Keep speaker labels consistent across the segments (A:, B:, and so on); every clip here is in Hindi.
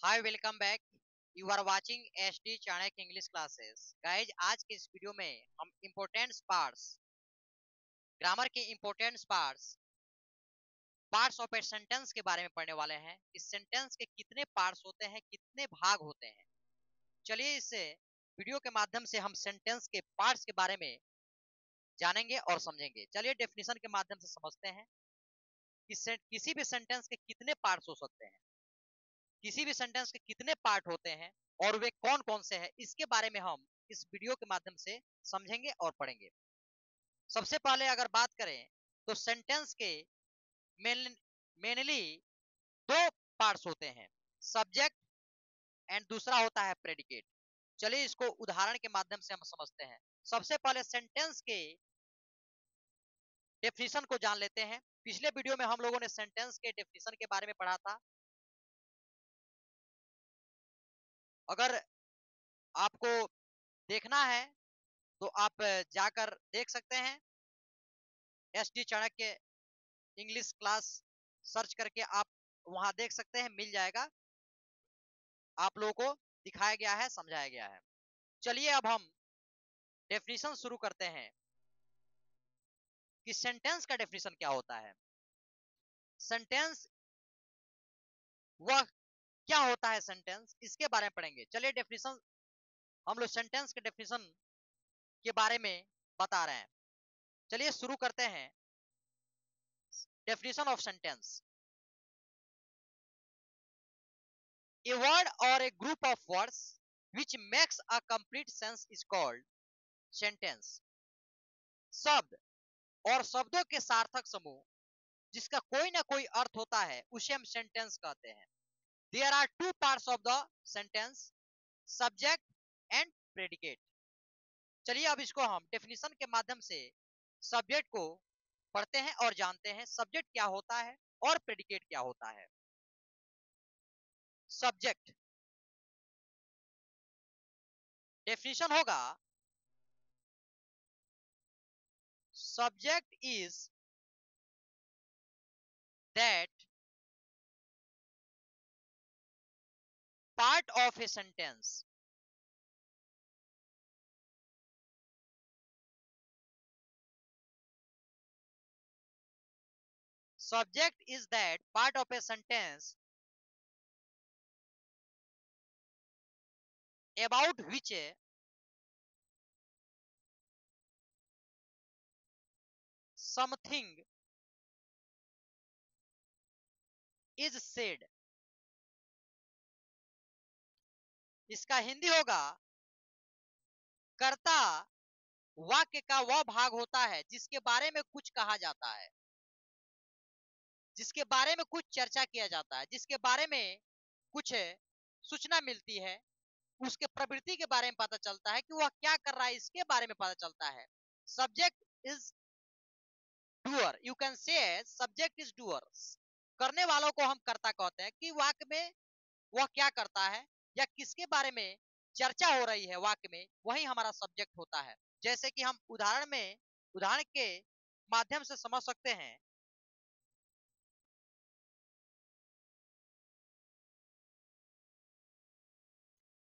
A: Hi welcome back. You are watching SD Chanakya English classes. Guys, आज के इस वीडियो में हम इंपॉर्टेंट पार्ट्स, ग्रामर के important parts of a sentence के बारे में पढ़ने वाले हैं। इस सेंटेंस के कितने पार्ट्स होते हैं, कितने भाग होते हैं। चलिए इस वीडियो के माध्यम से हम सेंटेंस के पार्ट्स के बारे में जानेंगे और समझेंगे। चलिए डेफिनेशन के माध्यम से समझते हैं कि किसी भी सेंटेंस के कितने पार्ट्स हो सकते हैं, किसी भी सेंटेंस के कितने पार्ट होते हैं और वे कौन कौन से हैं। इसके बारे में हम इस वीडियो के माध्यम से समझेंगे और पढ़ेंगे। सबसे पहले अगर बात करें तो सेंटेंस के मेनली दो पार्ट्स होते हैं, सब्जेक्ट एंड दूसरा होता है प्रेडिकेट। चलिए इसको उदाहरण के माध्यम से हम समझते हैं। सबसे पहले सेंटेंस के डेफिनेशन को जान लेते हैं। पिछले वीडियो में हम लोगों ने सेंटेंस के डेफिनेशन के बारे में पढ़ा था। अगर आपको देखना है तो आप जाकर देख सकते हैं। SD Chanakya English class search करके आप वहां देख सकते हैं, मिल जाएगा। आप लोगों को दिखाया गया है, समझाया गया है। चलिए अब हम डेफिनेशन शुरू करते हैं कि सेंटेंस का डेफिनेशन क्या होता है। सेंटेंस वह क्या होता है, सेंटेंस इसके बारे में पढ़ेंगे। चलिए डेफिनेशन, हम लोग सेंटेंस के डेफिनेशन के बारे में बता रहे हैं। चलिए शुरू करते हैं। Definition of sentence: a word or a group of words which makes a complete sense is called sentence. शब्द और शब्दों के सार्थक समूह जिसका कोई ना कोई अर्थ होता है उसे हम सेंटेंस कहते हैं। There are two parts of the sentence, subject and predicate. चलिए अब इसको हम डेफिनेशन के माध्यम से सब्जेक्ट को पढ़ते हैं और जानते हैं। सब्जेक्ट क्या होता है और प्रेडिकेट क्या होता है। सब्जेक्ट डेफिनेशन होगा, subject is that part of a sentence subject is that part of a sentence about which something is said. इसका हिंदी होगा, कर्ता वाक्य का वह भाग होता है जिसके बारे में कुछ कहा जाता है, जिसके बारे में कुछ चर्चा किया जाता है, जिसके बारे में कुछ सूचना मिलती है, उसके प्रवृत्ति के बारे में पता चलता है कि वह क्या कर रहा है, इसके बारे में पता चलता है। Subject is doer, you can say subject is doer. करने वालों को हम कर्ता कहते हैं कि वाक्य में वह क्या करता है या किसके बारे में चर्चा हो रही है वाक्य में, वही हमारा सब्जेक्ट होता है। जैसे कि हम उदाहरण के माध्यम से समझ सकते हैं।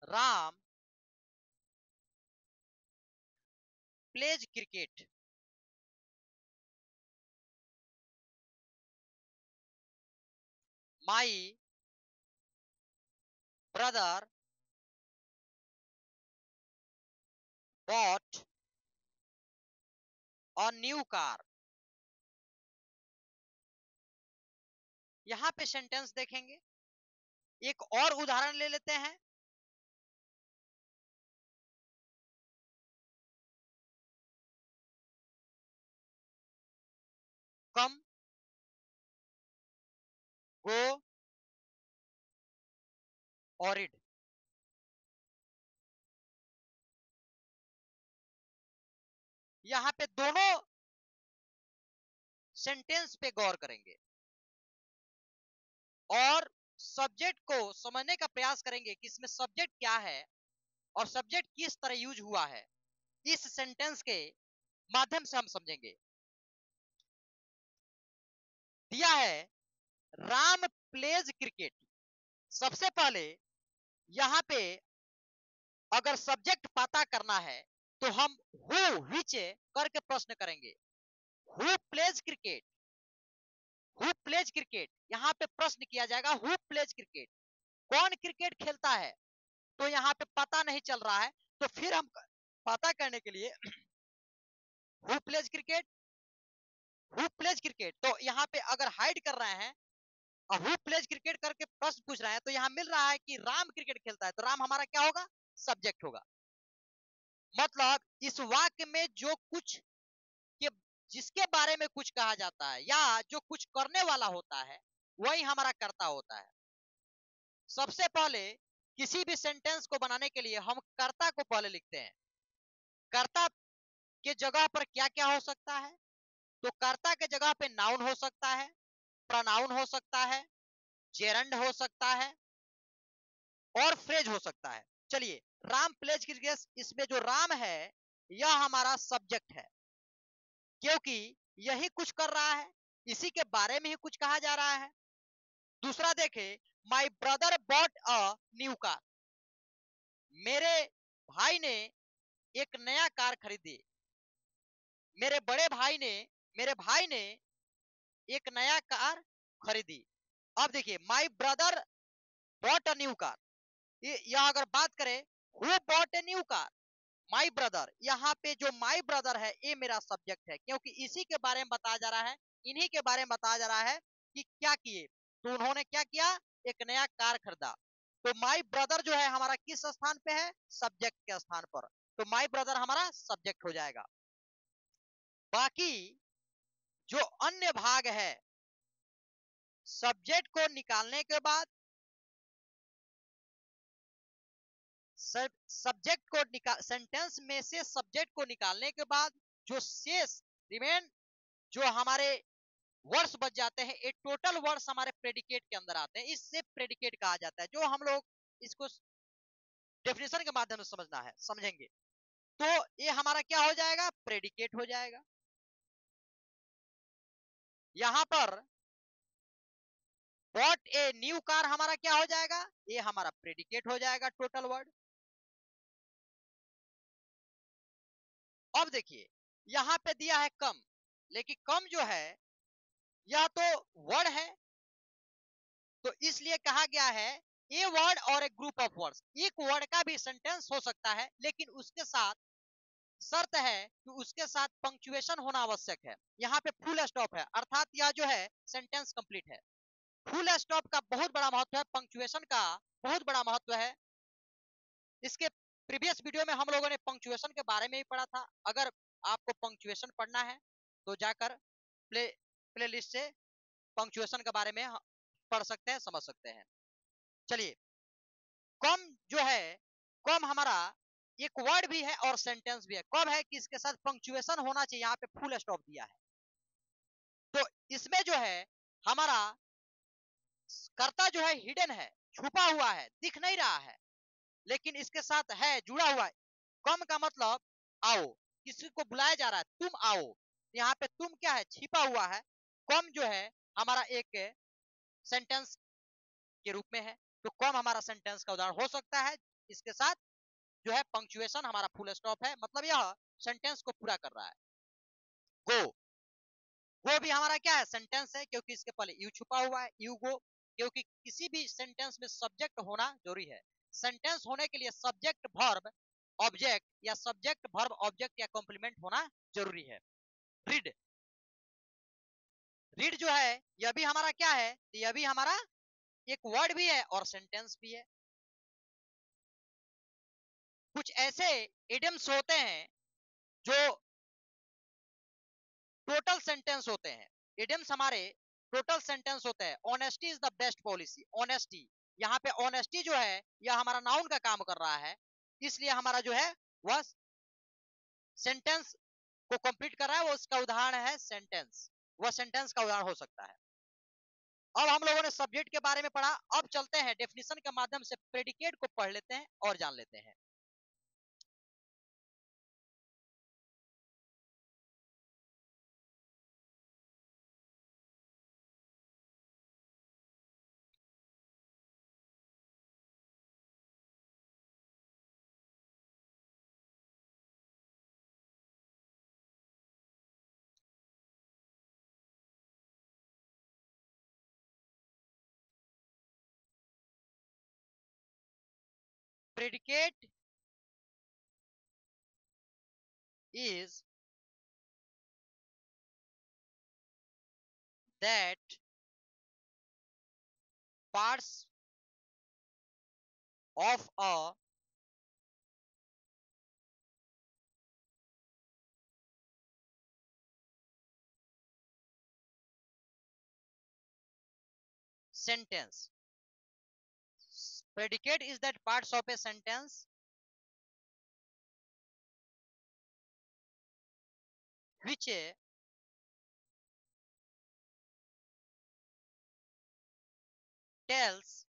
A: Ram pledge cricket. My brother bought a new car. यहां पे सेंटेंस देखेंगे। एक और उदाहरण ले लेते हैं। कम, गो और इड। यहां पे दोनों सेंटेंस पे गौर करेंगे और सब्जेक्ट को समझने का प्रयास करेंगे कि इसमें सब्जेक्ट क्या है और सब्जेक्ट किस तरह यूज हुआ है। इस सेंटेंस के माध्यम से हम समझेंगे। दिया है राम प्लेज क्रिकेट। सबसे पहले यहां पे अगर सब्जेक्ट पता करना है तो हम हु विच करके प्रश्न करेंगे। Who plays cricket, who plays cricket, यहां पे प्रश्न किया जाएगा हु प्लेज क्रिकेट, कौन क्रिकेट खेलता है। तो यहां पे पता नहीं चल रहा है, तो फिर हम पता करने के लिए who plays cricket, who plays cricket, तो यहां पे अगर हाइड कर रहे हैं और हु प्लेज क्रिकेट करके प्रश्न पूछ रहे हैं, तो यहां मिल रहा है कि राम क्रिकेट खेलता है, तो राम हमारा क्या होगा, सब्जेक्ट होगा। मतलब इस वाक्य में जो कुछ के जिसके बारे में कुछ कहा जाता है या जो कुछ करने वाला होता है वही हमारा कर्ता होता है। सबसे पहले किसी भी सेंटेंस को बनाने के लिए हम कर्ता को पहले लिखते हैं। कर्ता के जगह पर क्या क्या हो सकता है, तो कर्ता के जगह पे नाउन हो सकता है, प्रोनाउन हो सकता है, जेरंड हो सकता है और फ्रेज हो सकता है। चलिए, राम प्लेज क्रिकेट, इसमें जो राम है यह हमारा सब्जेक्ट है, क्योंकि यही कुछ कर रहा है, इसी के बारे में ही कुछ कहा जा रहा है। दूसरा देखे, my brother bought a new car, मेरे भाई ने एक नया कार खरीदी, मेरे बड़े भाई ने, मेरे भाई ने एक नया कार खरीदी। अब देखिए, my brother bought a new car, यह अगर बात करें who bought a new car, my brother, यहाँ पे जो माई ब्रदर है ये मेरा सब्जेक्ट है, क्योंकि इसी के बारे में बताया जा रहा है, इन्हीं के बारे में बताया जा रहा है कि क्या किए, तो उन्होंने क्या किया, एक नया कार खरीदा। तो माई ब्रदर जो है हमारा किस स्थान पे है, सब्जेक्ट के स्थान पर, तो माई ब्रदर हमारा सब्जेक्ट हो जाएगा। बाकी जो अन्य भाग है, सब्जेक्ट को निकालने के बाद, सब्जेक्ट को निकाल, सेंटेंस में से सब्जेक्ट को निकालने के बाद जो शेष रिमेन, जो हमारे वर्ड्स बच जाते हैं, एक टोटल वर्ड्स हमारे प्रेडिकेट के अंदर आते हैं, इससे प्रेडिकेट कहा जाता है, जो हम लोग इसको डेफिनेशन के माध्यम से समझना है, समझेंगे। तो ये हमारा क्या हो जाएगा, प्रेडिकेट हो जाएगा। यहां पर बॉट ए न्यू कार हमारा क्या हो जाएगा, ये हमारा प्रेडिकेट हो जाएगा, टोटल वर्ड। अब देखिए, यहां पे दिया है कम, लेकिन कम जो है यह तो वर्ड है, तो इसलिए कहा गया है ए वर्ड और ए ग्रुप ऑफ वर्ड्स, एक वर्ड का भी सेंटेंस हो सकता है, लेकिन उसके साथ शर्त है कि उसके साथ पंक्चुएशन होना आवश्यक है। यहाँ पे फुल स्टॉप है, अर्थात यह जो है सेंटेंस कंप्लीट है। फुल स्टॉप का बहुत बड़ा महत्व है, पंक्चुएशन का बहुत बड़ा महत्व है। इसके प्रीवियस वीडियो में हम लोगों ने पंक्चुएशन के बारे में ही पढ़ा था। अगर आपको पंक्चुएशन पढ़ना है तो जाकर प्ले लिस्ट से पंक्चुएशन के बारे में पढ़ सकते हैं, समझ सकते हैं। चलिए, कम जो है, कम हमारा एक वर्ड भी है और सेंटेंस भी है। कब है कि इसके साथ पंक्चुएशन होना चाहिए, यहाँ पे फुल स्टॉप दिया है, तो इसमें जो है हमारा कर्ता जो है हिडन है, छुपा हुआ है, दिख नहीं रहा है, लेकिन इसके साथ है, जुड़ा हुआ है। कम का मतलब आओ, किसी को बुलाया जा रहा है, तुम आओ, यहाँ पे तुम क्या है, छिपा हुआ है। कम जो है हमारा एक सेंटेंस के रूप में है, तो कम हमारा सेंटेंस का उदाहरण हो सकता है। इसके साथ जो है पंक्चुएशन हमारा फुल स्टॉप है, मतलब यह सेंटेंस को पूरा कर रहा है। गो, गो भी हमारा क्या है, सेंटेंस है, क्योंकि इसके पहले यू छुपा हुआ है, यू गो, क्योंकि किसी भी सेंटेंस में सब्जेक्ट होना जरूरी है। सेंटेंस होने के लिए सब्जेक्ट वर्ब ऑब्जेक्ट या सब्जेक्ट वर्ब ऑब्जेक्ट या कॉम्प्लीमेंट होना जरूरी है। रीड, रीड जो है यह भी हमारा क्या है, यह भी हमारा एक वर्ड भी है और सेंटेंस भी है। कुछ ऐसे इडियम्स होते हैं जो टोटल सेंटेंस होते हैं, इडियम्स हमारे टोटल सेंटेंस होते हैं। Honesty is the best policy, honesty, यहाँ पे ऑनेस्टी जो है यह हमारा नाउन का काम कर रहा है, इसलिए हमारा जो है वह सेंटेंस को कंप्लीट कर रहा है, वो उसका उदाहरण है सेंटेंस, वह सेंटेंस का उदाहरण हो सकता है। अब हम लोगों ने सब्जेक्ट के बारे में पढ़ा, अब चलते हैं डेफिनेशन के माध्यम से प्रेडिकेट को पढ़ लेते हैं और जान लेते हैं। predicate is that parts of a sentence. Predicate is that parts of a sentence which tells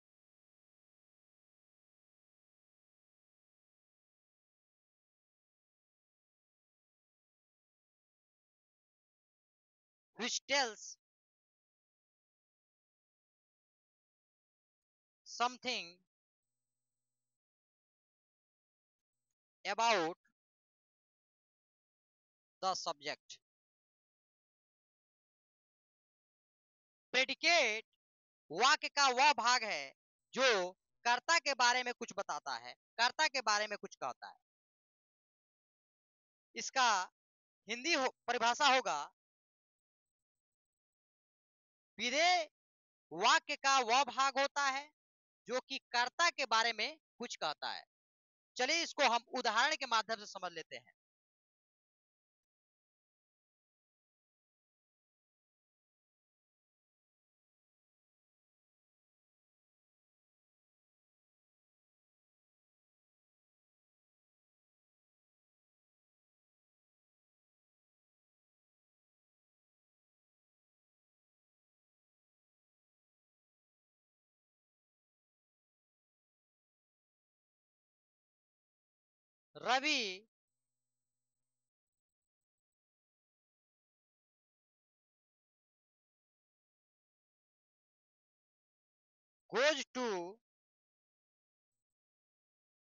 A: which tells something about the subject. Predicate वाक्य का वह भाग है जो कर्ता के बारे में कुछ बताता है, कर्ता के बारे में कुछ कहता है। इसका परिभाषा होगा, विधेय वाक्य का वह भाग होता है जो कि कर्ता के बारे में कुछ कहता है। चलिए इसको हम उदाहरण के माध्यम से समझ लेते हैं। Ravi goes to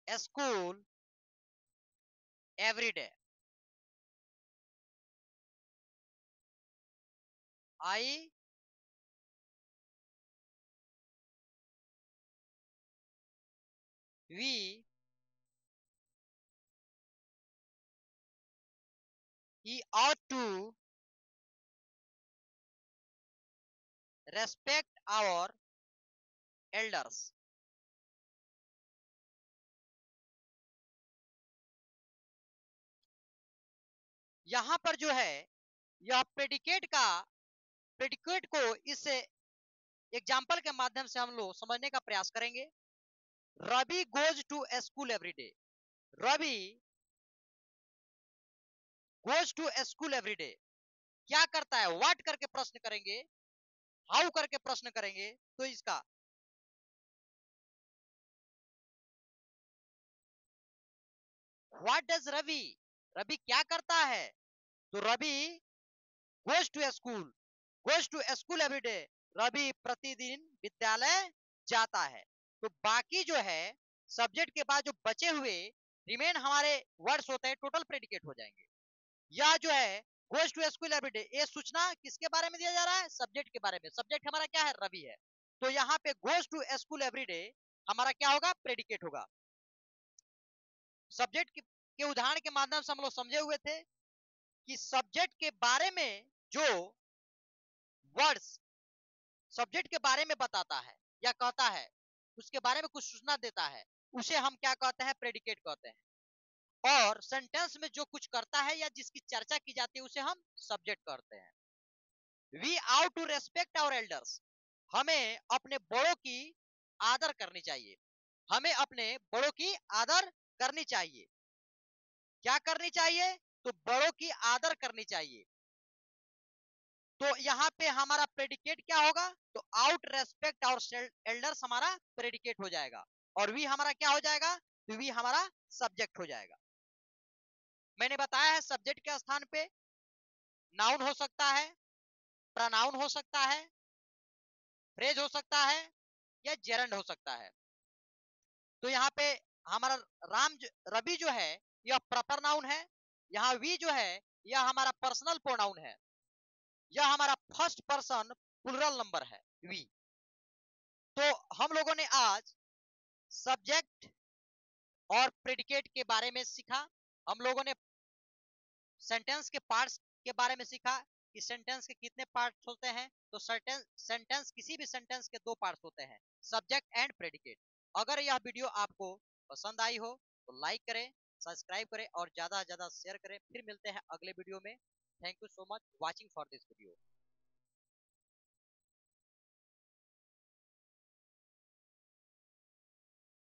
A: school every day. I we he ought to respect our elders. यहां पर जो है यह प्रेडिकेट को इस एग्जाम्पल के माध्यम से हम लोग समझने का प्रयास करेंगे। Ravi goes to school every day. Ravi goes to school every day क्या करता है, व्हाट करके प्रश्न करेंगे, हाउ करके प्रश्न करेंगे, तो इसका व्हाट डज रवि, रवि क्या करता है, तो Ravi goes to school, goes to school every day, Ravi प्रतिदिन विद्यालय जाता है। तो बाकी जो है सब्जेक्ट के बाद जो बचे हुए रिमेन हमारे वर्ड्स होते हैं, टोटल प्रेडिकेट हो जाएंगे। यह जो है goes to school every day, ये सूचना किसके बारे में दिया जा रहा है, सब्जेक्ट के बारे में। सब्जेक्ट हमारा क्या है, रवि है। तो यहाँ पे goes to school every day हमारा क्या होगा, प्रेडिकेट होगा। सब्जेक्ट के उदाहरण के माध्यम से हम लोग समझे हुए थे कि सब्जेक्ट के बारे में जो वर्ड्स सब्जेक्ट के बारे में बताता है या कहता है, उसके बारे में कुछ सूचना देता है, उसे हम क्या कहते हैं, प्रेडिकेट कहते हैं। और सेंटेंस में जो कुछ करता है या जिसकी चर्चा की जाती है उसे हम सब्जेक्ट कहते हैं। We ought to respect our elders, हमें अपने बड़ों की आदर करनी चाहिए। हमें अपने बड़ों की आदर करनी चाहिए। क्या करनी चाहिए, तो बड़ों की आदर करनी चाहिए। तो यहाँ पे हमारा प्रेडिकेट क्या होगा, तो आउट रेस्पेक्ट आवर एल्डर्स हमारा प्रेडिकेट हो जाएगा, और वी हमारा क्या हो जाएगा, तो वी हमारा सब्जेक्ट हो जाएगा। मैंने बताया है सब्जेक्ट के स्थान पे नाउन हो सकता है, प्रनाउन हो सकता है, फ्रेज हो सकता है, या जेरंड हो सकता है। तो यहाँ पे हमारा रवि जो है यह प्रॉपर नाउन है। यहाँ वी जो है यह हमारा पर्सनल प्रोनाउन है। यह हमारा फर्स्ट पर्सन प्लूरल नंबर है वी। तो हम लोगों ने आज सब्जेक्ट, और प्रेडिकेट के बारे में सीखा। हम लोगों ने सेंटेंस के पार्ट्स के बारे में सीखा कि सेंटेंस के कितने पार्ट्स होते हैं। तो सेंटेंस किसी भी सेंटेंस के दो पार्ट्स होते हैं, सब्जेक्ट एंड प्रेडिकेट। अगर यह वीडियो आपको पसंद आई हो तो लाइक करें, सब्सक्राइब करें और ज्यादा से ज्यादा शेयर करें। फिर मिलते हैं अगले वीडियो में। Thank you so much watching for this video.